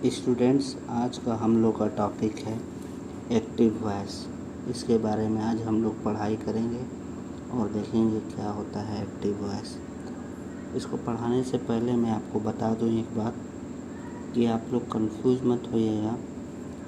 Students, आज का हम लोग का टॉपिक है एक्टिव वॉइस। इसके बारे में आज हम लोग पढ़ाई करेंगे और देखेंगे क्या होता है एक्टिव वॉइस। इसको पढ़ाने से पहले मैं आपको बता दूं एक बात कि आप लोग कंफ्यूज मत होइएगा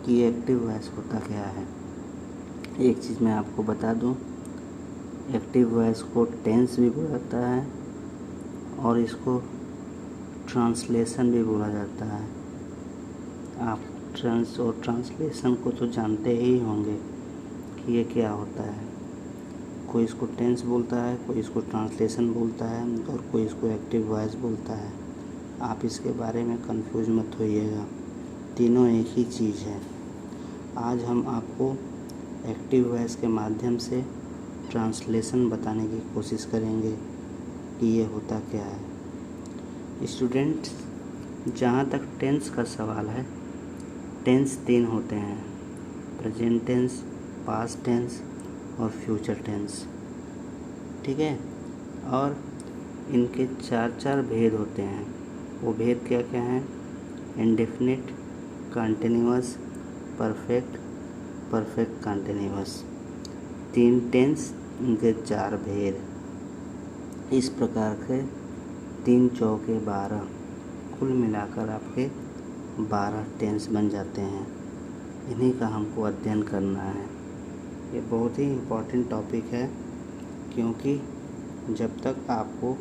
कि एक्टिव वॉइस होता क्या है। एक चीज़ मैं आपको बता दूं, एक्टिव वॉइस को टेंस भी बोला जाता है और इसको ट्रांसलेशन भी बोला जाता है। आप ट्रांस और ट्रांसलेशन को तो जानते ही होंगे कि ये क्या होता है। कोई इसको टेंस बोलता है, कोई इसको ट्रांसलेशन बोलता है और कोई इसको एक्टिव वॉइस बोलता है। आप इसके बारे में कंफ्यूज मत होइएगा, तीनों एक ही चीज़ है। आज हम आपको एक्टिव वॉइस के माध्यम से ट्रांसलेशन बताने की कोशिश करेंगे कि ये होता क्या है। स्टूडेंट्स, जहाँ तक टेंस का सवाल है, टेंस 3 होते हैं: प्रेजेंट टेंस, पास्ट टेंस और फ्यूचर टेंस। ठीक है, और इनके 4 भेद होते हैं। वो भेद क्या क्या हैं? Indefinite, continuous, perfect, perfect continuous. 3 tense, इनके 4 भेद। इस प्रकार के 3 चौके 12, कुल मिलाकर आपके 12 टेंस बन जाते हैं। इन्हीं का हमको अध्ययन करना है। ये बहुत ही इम्पोर्टेंट टॉपिक है, क्योंकि जब तक आपको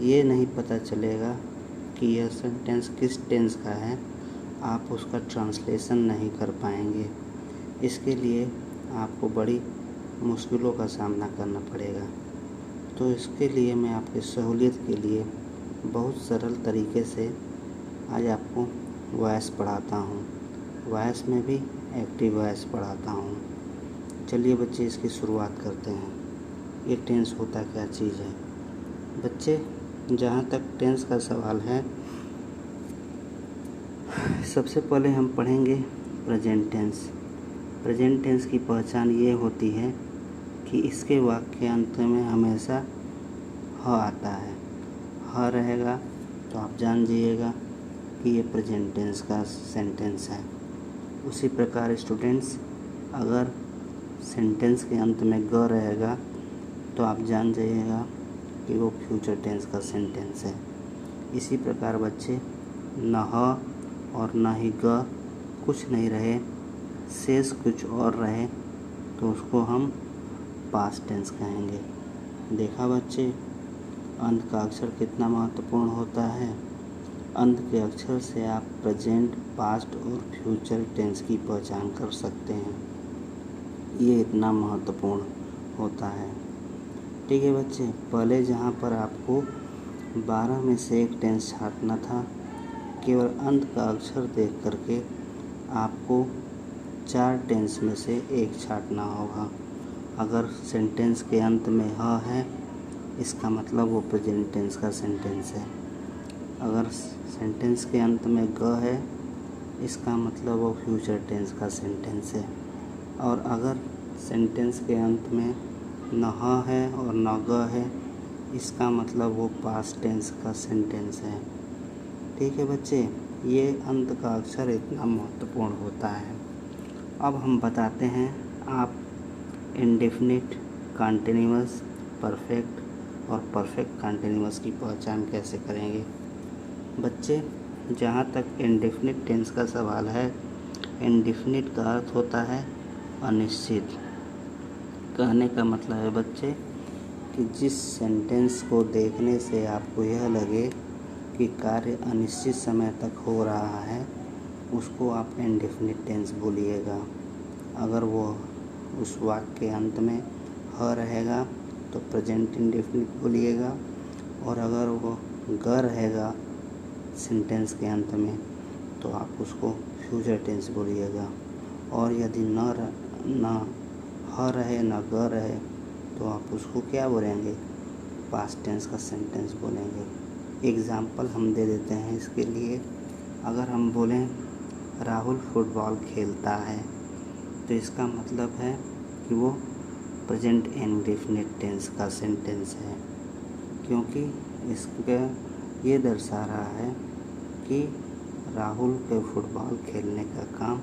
ये नहीं पता चलेगा कि यह सेंटेंस किस टेंस का है, आप उसका ट्रांसलेशन नहीं कर पाएंगे। इसके लिए आपको बड़ी मुश्किलों का सामना करना पड़ेगा। तो इसके लिए मैं आपकी सहूलियत के लिए बहुत सरल तरीके से आज आपको वॉइस पढ़ाता हूँ। वॉइस में भी एक्टिव वॉइस पढ़ाता हूँ। चलिए बच्चे, इसकी शुरुआत करते हैं। ये टेंस होता क्या चीज़ है? बच्चे, जहाँ तक टेंस का सवाल है, सबसे पहले हम पढ़ेंगे प्रेजेंट टेंस। प्रेजेंट टेंस की पहचान ये होती है कि इसके वाक्य अंत में हमेशा ह आता है। ह रहेगा तो आप जान जाइएगा कि ये प्रेजेंट टेंस का सेंटेंस है। उसी प्रकार स्टूडेंट्स, अगर सेंटेंस के अंत में ग रहेगा तो आप जान जाइएगा कि वो फ्यूचर टेंस का सेंटेंस है। इसी प्रकार बच्चे, न ह और न ही ग कुछ नहीं रहे, शेष कुछ और रहे, तो उसको हम पास्ट टेंस कहेंगे। देखा बच्चे, अंत का अक्षर कितना महत्वपूर्ण होता है। अंत के अक्षर से आप प्रेजेंट, पास्ट और फ्यूचर टेंस की पहचान कर सकते हैं। ये इतना महत्वपूर्ण होता है। ठीक है बच्चे, पहले जहाँ पर आपको 12 में से एक टेंस छांटना था, केवल अंत का अक्षर देख करके आपको 4 टेंस में से एक छांटना होगा। अगर सेंटेंस के अंत में ह है, इसका मतलब वो प्रेजेंट टेंस का सेंटेंस है। अगर सेंटेंस के अंत में ग है, इसका मतलब वो फ्यूचर टेंस का सेंटेंस है। और अगर सेंटेंस के अंत में न ह है और न ग है, इसका मतलब वो पास्ट टेंस का सेंटेंस है। ठीक है बच्चे, ये अंत का अक्षर इतना महत्वपूर्ण होता है। अब हम बताते हैं आप इंडेफिनिट, कंटिन्यूअस, परफेक्ट और परफेक्ट कंटिन्यूअस की पहचान कैसे करेंगे। बच्चे, जहाँ तक इंडेफिनिट टेंस का सवाल है, इंडेफिनिट का अर्थ होता है अनिश्चित। कहने का मतलब है बच्चे कि जिस सेंटेंस को देखने से आपको यह लगे कि कार्य अनिश्चित समय तक हो रहा है, उसको आप इंडेफिनिट टेंस बोलिएगा। अगर वो उस वाक्य के अंत में ह रहेगा तो प्रेजेंट इंडेफिनिट बोलिएगा, और अगर वो ग रहेगा सेंटेंस के अंत में तो आप उसको फ्यूचर टेंस बोलिएगा। और यदि न ह रहे न ग रहे तो आप उसको क्या बोलेंगे? पास्ट टेंस का सेंटेंस बोलेंगे। एग्ज़ाम्पल हम दे देते हैं इसके लिए। अगर हम बोलें राहुल फुटबॉल खेलता है, तो इसका मतलब है कि वो प्रेजेंट इंडेफिनिट टेंस का सेंटेंस है, क्योंकि इसका ये दर्शा रहा है कि राहुल के फुटबॉल खेलने का काम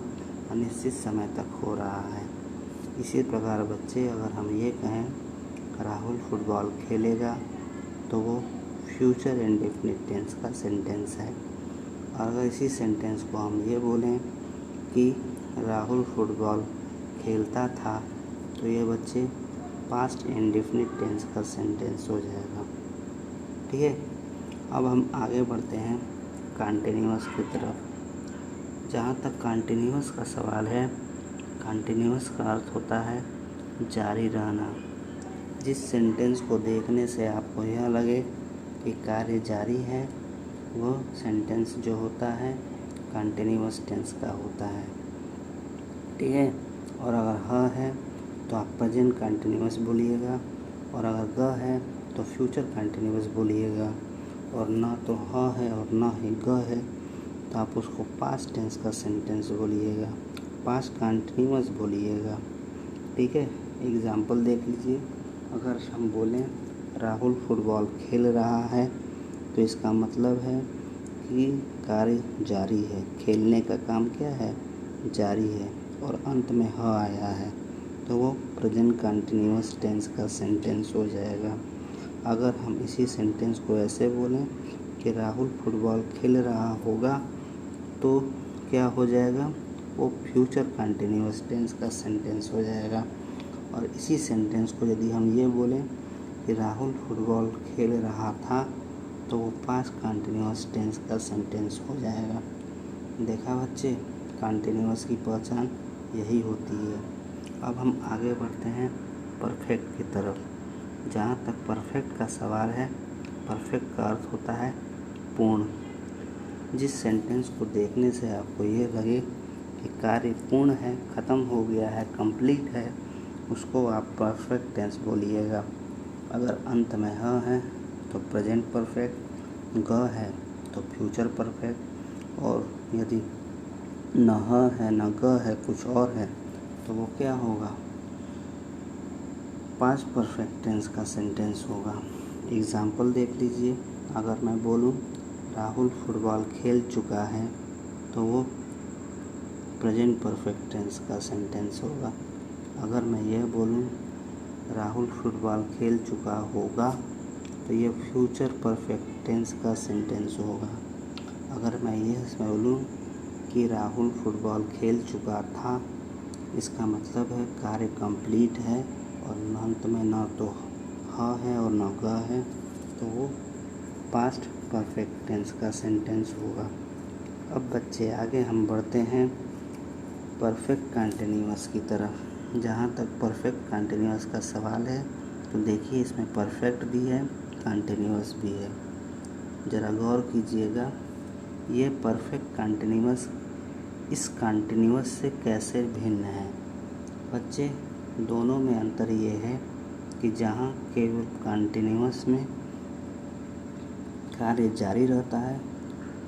अनिश्चित समय तक हो रहा है। इसी प्रकार बच्चे, अगर हम ये कहें राहुल फुटबॉल खेलेगा तो वो फ्यूचर इंडेफिनिट टेंस का सेंटेंस है। और अगर इसी सेंटेंस को हम ये बोलें कि राहुल फुटबॉल खेलता था तो ये बच्चे पास्ट इंडेफिनिट टेंस का सेंटेंस हो जाएगा। ठीक है, अब हम आगे बढ़ते हैं कॉन्टिन्यूअस की तरफ। जहाँ तक कॉन्टिन्यूअस का सवाल है, कॉन्टिन्यूअस का अर्थ होता है जारी रहना। जिस सेंटेंस को देखने से आपको यह लगे कि कार्य जारी है, वो सेंटेंस जो होता है कॉन्टिन्यूअस टेंस का होता है। ठीक है, और अगर ह है तो आप प्रेजेंट कंटिन्यूअस बोलिएगा, और अगर ग है तो फ्यूचर कंटिन्यूअस बोलिएगा, और ना तो ह है और ना ही ग है तो आप उसको पास्ट टेंस का सेंटेंस बोलिएगा, पास्ट कंटिन्यूअस बोलिएगा। ठीक है, एग्जाम्पल देख लीजिए। अगर हम बोलें राहुल फुटबॉल खेल रहा है तो इसका मतलब है कि कार्य जारी है, खेलने का काम क्या है, जारी है, और अंत में ह आया है तो वो प्रेजेंट कंटिन्यूअस टेंस का सेंटेंस हो जाएगा। अगर हम इसी सेंटेंस को ऐसे बोलें कि राहुल फुटबॉल खेल रहा होगा तो क्या हो जाएगा, वो फ्यूचर कंटिन्यूअस टेंस का सेंटेंस हो जाएगा। और इसी सेंटेंस को यदि हम ये बोलें कि राहुल फुटबॉल खेल रहा था तो वो पास्ट कंटिन्यूअस टेंस का सेंटेंस हो जाएगा। देखा बच्चे, कंटिन्यूअस की पहचान यही होती है। अब हम आगे बढ़ते हैं परफेक्ट की तरफ। जहाँ तक परफेक्ट का सवाल है, परफेक्ट का अर्थ होता है पूर्ण। जिस सेंटेंस को देखने से आपको ये लगे कि कार्य पूर्ण है, ख़त्म हो गया है, कंप्लीट है, उसको आप परफेक्ट टेंस बोलिएगा। अगर अंत में ह है तो प्रेजेंट परफेक्ट, ग है तो फ्यूचर परफेक्ट, और यदि न ह है न ग है, कुछ और है, तो वो क्या होगा, पास्ट परफेक्ट टेंस का सेंटेंस होगा। एग्जाम्पल देख लीजिए। अगर मैं बोलूँ राहुल फुटबॉल खेल चुका है तो वो प्रेजेंट परफेक्ट टेंस का सेंटेंस होगा। अगर मैं यह बोलूँ राहुल फुटबॉल खेल चुका होगा तो ये फ्यूचर परफेक्ट टेंस का सेंटेंस होगा। अगर मैं यह बोलूँ कि राहुल फुटबॉल खेल चुका था, इसका मतलब है कार्य कंप्लीट है और अंत में ना तो ह है और ना ग है, तो वो पास्ट परफेक्ट टेंस का सेंटेंस होगा। अब बच्चे आगे हम बढ़ते हैं परफेक्ट कंटिन्यूअस की तरफ। जहाँ तक परफेक्ट कंटिन्यूअस का सवाल है तो देखिए, इसमें परफेक्ट भी है, कंटिन्यूअस भी है। ज़रा गौर कीजिएगा, ये परफेक्ट कंटिन्यूअस इस कंटिन्यूअस से कैसे भिन्न है। बच्चे, दोनों में अंतर ये है कि जहाँ केवल कंटिन्यूअस में कार्य जारी रहता है,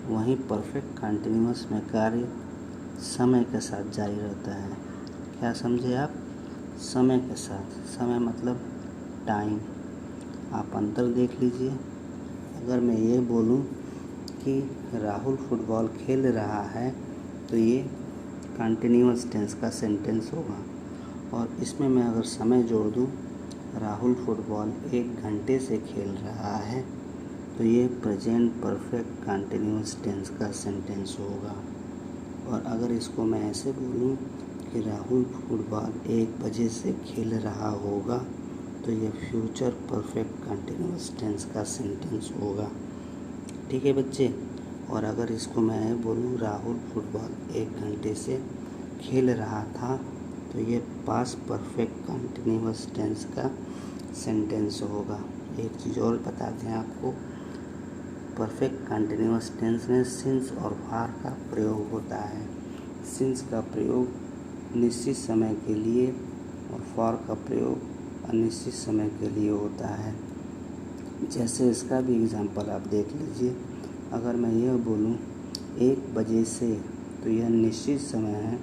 वहीं परफेक्ट कंटिन्यूअस में कार्य समय के साथ जारी रहता है। क्या समझे आप, समय के साथ, समय मतलब टाइम। आप अंतर देख लीजिए। अगर मैं ये बोलूँ कि राहुल फुटबॉल खेल रहा है तो ये कंटिन्यूअस टेंस का सेंटेंस होगा, और इसमें मैं अगर समय जोड़ दूँ, राहुल फुटबॉल 1 घंटे से खेल रहा है, तो ये प्रेजेंट परफेक्ट कंटिन्यूअस टेंस का सेंटेंस होगा। और अगर इसको मैं ऐसे बोलूँ कि राहुल फुटबॉल 1 बजे से खेल रहा होगा, तो ये फ्यूचर परफेक्ट कंटिन्यूअस टेंस का सेंटेंस होगा। ठीक है बच्चे, और अगर इसको मैं बोलूँ राहुल फुटबॉल 1 घंटे से खेल रहा था, तो ये पास्ट परफेक्ट कंटिन्यूअस टेंस का सेंटेंस होगा। एक चीज़ और बता दें आपको, परफेक्ट कंटिन्यूअस टेंस में सिंस और फार का प्रयोग होता है। सिंस का प्रयोग निश्चित समय के लिए और फॉर का प्रयोग अनिश्चित समय के लिए होता है। जैसे इसका भी एग्जाम्पल आप देख लीजिए। अगर मैं यह बोलूँ 1 बजे से, तो यह निश्चित समय है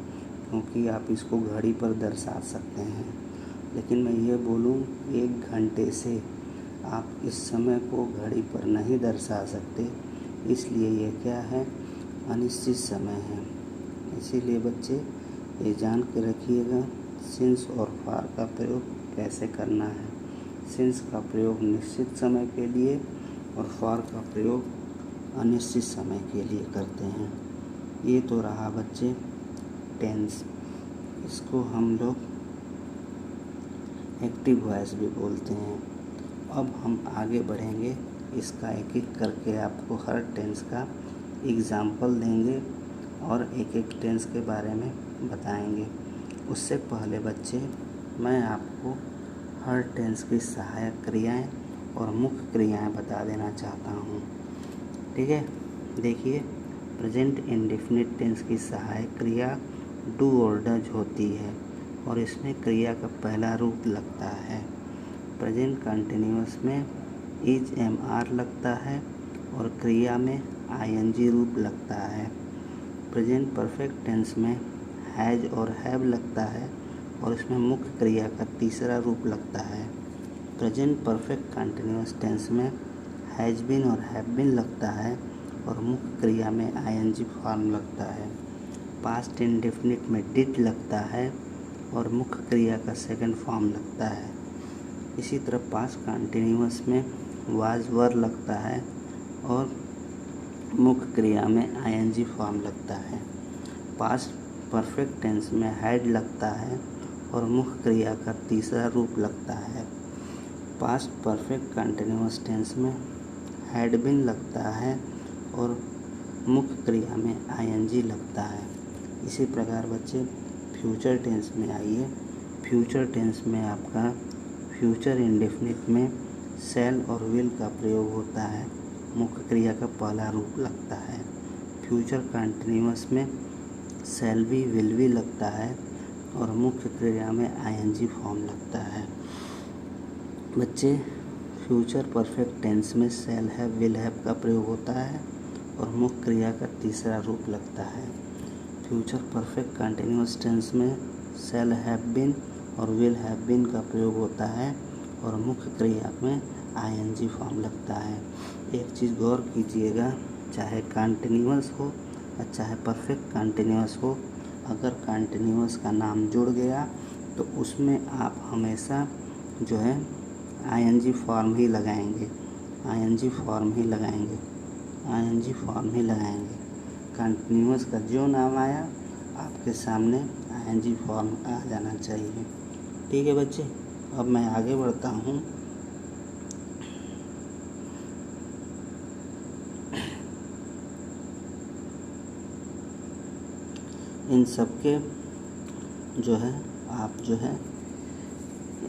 क्योंकि आप इसको घड़ी पर दर्शा सकते हैं। लेकिन मैं ये बोलूँ 1 घंटे से, आप इस समय को घड़ी पर नहीं दर्शा सकते, इसलिए ये क्या है, अनिश्चित समय है। इसीलिए बच्चे ये जान के रखिएगा सिंस और फॉर का प्रयोग कैसे करना है। सिंस का प्रयोग निश्चित समय के लिए और फॉर का प्रयोग अनिश्चित समय के लिए करते हैं। ये तो रहा बच्चे टेंस। इसको हम लोग एक्टिव वॉइस भी बोलते हैं। अब हम आगे बढ़ेंगे, इसका एक एक करके आपको हर टेंस का एग्जाम्पल देंगे और एक एक टेंस के बारे में बताएंगे। उससे पहले बच्चे मैं आपको हर टेंस की सहायक क्रियाएं और मुख्य क्रियाएं बता देना चाहता हूं। ठीक है, देखिए प्रेजेंट इंडेफिनिट टेंस की सहायक क्रिया डू और डज होती है और इसमें क्रिया का पहला रूप लगता है। प्रेजेंट कंटिन्यूअस में इज एम आर लगता है और क्रिया में आईएनजी रूप लगता है। प्रेजेंट परफेक्ट टेंस में हैज और हैव लगता है और इसमें मुख्य क्रिया का तीसरा रूप लगता है। प्रेजेंट परफेक्ट कंटिन्यूअस टेंस में हैज बीन और हैव बीन लगता है और मुख्य क्रिया में आईएनजी फॉर्म लगता है। पास्ट इंडेफिनिट में डिड लगता है और मुख्य क्रिया का सेकंड फॉर्म लगता है। इसी तरह पास्ट कंटिन्यूअस में वाज वर लगता है और मुख्य क्रिया में आईएनजी फॉर्म लगता है। पास्ट परफेक्ट टेंस में हैड लगता है और मुख्य क्रिया का तीसरा रूप लगता है। पास्ट परफेक्ट कंटिन्यूअस टेंस में हैड बीन लगता है और मुख्य क्रिया में आईएनजी लगता है। इसी प्रकार बच्चे फ्यूचर टेंस में आइए। फ्यूचर टेंस में आपका फ्यूचर इंडेफिनिट में शैल और विल का प्रयोग होता है। मुख्य क्रिया का पहला रूप लगता है। फ्यूचर कंटिन्यूअस में शैल भी विल भी लगता है और मुख्य क्रिया में आईएनजी फॉर्म लगता है। बच्चे फ्यूचर परफेक्ट टेंस में शैल हैव विल हैव का प्रयोग होता है और मुख्य क्रिया का तीसरा रूप लगता है। फ्यूचर परफेक्ट कंटिन्यूअस टेंस में शैल हैव बीन और विल हैव बीन का प्रयोग होता है और मुख्य क्रिया में आईएनजी फॉर्म लगता है। एक चीज़ गौर कीजिएगा, चाहे कंटिन्यूअस हो और चाहे परफेक्ट कंटिन्यूअस हो, अगर कंटिन्यूअस का नाम जुड़ गया तो उसमें आप हमेशा जो है आईएनजी फॉर्म ही लगाएंगे। आईएनजी फॉर्म ही लगाएंगे। आईएनजी फॉर्म ही लगाएंगे। कंटिन्यूअस का जो नाम आया आपके सामने आईएनजी फॉर्म आ जाना चाहिए। ठीक है बच्चे, अब मैं आगे बढ़ता हूँ। इन सब के जो है आप जो है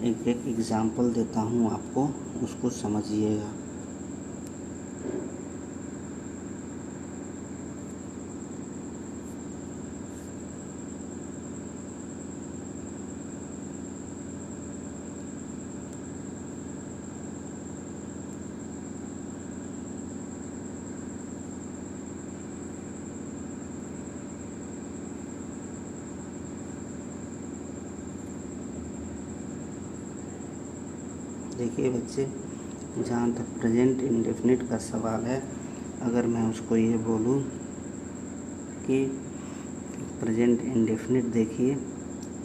एक एक एग्ज़ाम्पल देता हूँ आपको, उसको समझिएगा। देखिए बच्चे, जहाँ तक प्रेजेंट इंडेफिनिट का सवाल है, अगर मैं उसको ये बोलूँ कि प्रेजेंट इंडेफिनिट, देखिए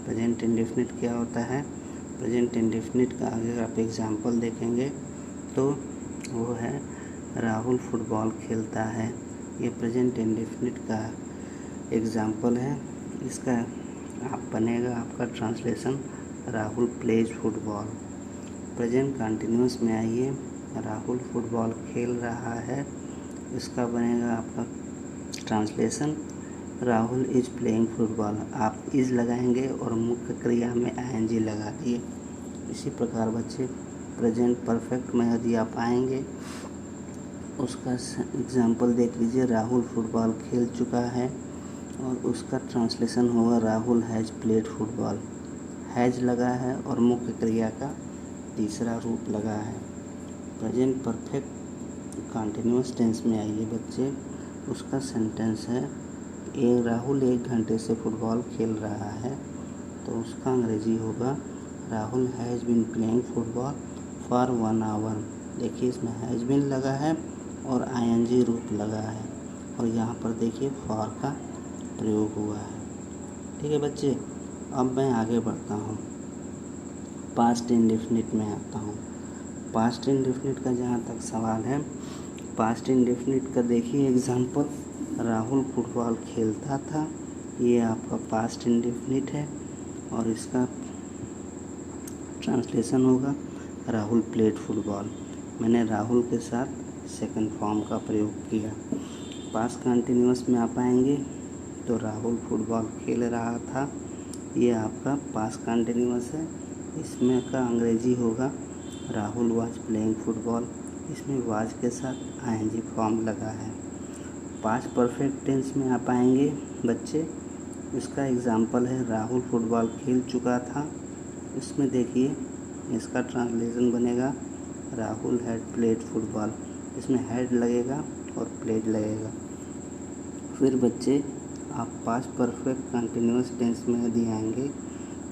प्रेजेंट इंडेफिनिट क्या होता है। प्रेजेंट इंडेफिनिट का अगर आप एग्जांपल देखेंगे तो वो है राहुल फुटबॉल खेलता है। ये प्रेजेंट इंडेफिनिट का एग्जांपल है। इसका आप बनेगा आपका translation Rahul plays football. Present continuous में आइए, राहुल फुटबॉल खेल रहा है, इसका बनेगा आपका translation Rahul is playing football. आप इज लगाएंगे और मुख्य क्रिया में आईएनजी लगा दिए। इसी प्रकार बच्चे प्रेजेंट परफेक्ट में यदि आप आएंगे, उसका एग्जाम्पल देख लीजिए, राहुल फुटबॉल खेल चुका है और उसका ट्रांसलेशन होगा Rahul has played football. Has लगा है और मुख्य क्रिया का तीसरा रूप लगा है। प्रेजेंट परफेक्ट कंटिन्यूअस टेंस में आइए बच्चे, उसका सेंटेंस है राहुल 1 घंटे से फुटबॉल खेल रहा है, तो उसका अंग्रेजी होगा Rahul has been playing football for 1 hour. देखिए इसमें हैज़ बीन लगा है और आईएनजी रूप लगा है। और यहाँ पर देखिए फॉर का प्रयोग हुआ है। ठीक है बच्चे, अब मैं आगे बढ़ता हूँ, पास्ट इंडेफिनिट में आता हूँ। पास्ट इंडेफिनिट का जहाँ तक सवाल है, पास्ट इंडेफिनिट का देखिए एग्जाम्पल, राहुल फुटबॉल खेलता था, ये आपका पास्ट इंडेफिनिट है और इसका ट्रांसलेशन होगा राहुल प्लेड फुटबॉल। मैंने राहुल के साथ सेकंड फॉर्म का प्रयोग किया। पास्ट कंटिन्यूअस में आप आएंगे तो राहुल फुटबॉल खेल रहा था, ये आपका पास्ट कंटिन्यूअस है। इसमें का अंग्रेजी होगा राहुल वाज प्लेइंग फुटबॉल, इसमें वाज के साथ आईएनजी फॉर्म लगा है। पास्ट परफेक्ट टेंस में आप आएंगे बच्चे, इसका एग्जाम्पल है राहुल फुटबॉल खेल चुका था, इसमें देखिए इसका ट्रांसलेशन बनेगा राहुल हैड प्लेड फुटबॉल, इसमें हैड लगेगा और प्लेड लगेगा। फिर बच्चे आप पास्ट परफेक्ट कंटिन्यूअस टेंस में यदि आएंगे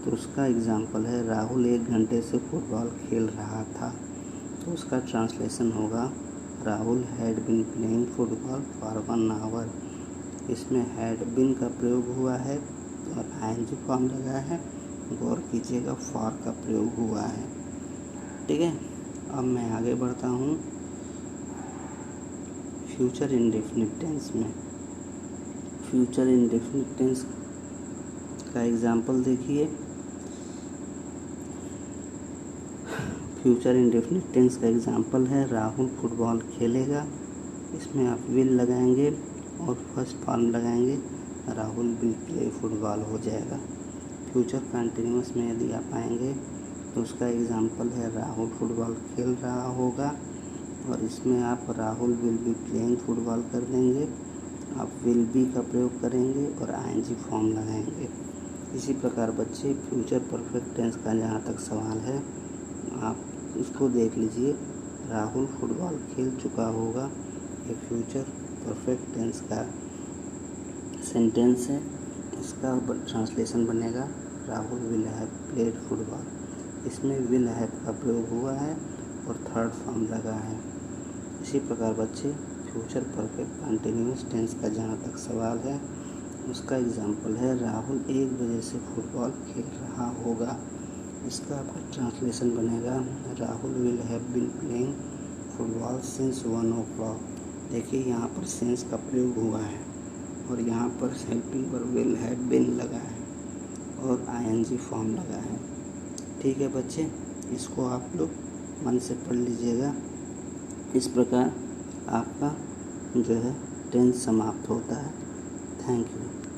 तो उसका एग्जाम्पल है राहुल 1 घंटे से फुटबॉल खेल रहा था, तो उसका ट्रांसलेशन होगा Rahul had been playing football for 1 hour. इसमें हैड बिन का प्रयोग हुआ है और आईएनजी फॉर्म लगा है, गौर कीजिएगा फॉर का प्रयोग हुआ है। ठीक है, अब मैं आगे बढ़ता हूँ फ्यूचर इंडेफिनिट टेंस में। फ्यूचर इंडेफिनिट टेंस का एग्जाम्पल देखिए, फ्यूचर इंडेफिनिट टेंस का एग्जाम्पल है राहुल फुटबॉल खेलेगा, इसमें आप विल लगाएंगे और फर्स्ट फॉर्म लगाएंगे राहुल विल प्ले फुटबॉल हो जाएगा। फ्यूचर कंटिन्यूअस में यदि आप आएंगे तो उसका एग्जाम्पल है राहुल फुटबॉल खेल रहा होगा और इसमें आप Rahul will be playing football कर देंगे, आप विल बी का प्रयोग करेंगे और आईएनजी फॉर्म लगाएंगे। इसी प्रकार बच्चे फ्यूचर परफेक्ट टेंस का जहाँ तक सवाल है, आप इसको देख लीजिए, राहुल फुटबॉल खेल चुका होगा, ये फ्यूचर परफेक्ट टेंस का सेंटेंस है, इसका ट्रांसलेशन बनेगा Rahul will have played football, इसमें विल हैव का प्रयोग हुआ है और थर्ड फॉर्म लगा है। इसी प्रकार बच्चे फ्यूचर परफेक्ट कंटिन्यूअस टेंस का जहाँ तक सवाल है, उसका एग्जाम्पल है राहुल 1 बजे से फुटबॉल खेल रहा होगा, इसका आपका ट्रांसलेशन बनेगा Rahul will have been playing football since 1 o'clock। देखिए यहाँ पर सिंस का प्रयोग हुआ है और यहाँ पर हेल्पिंग पर विल हैव बीन लगा है और आईएनजी फॉर्म लगा है। ठीक है बच्चे, इसको आप लोग मन से पढ़ लीजिएगा। इस प्रकार आपका जो है टेंस समाप्त होता है। Thank you.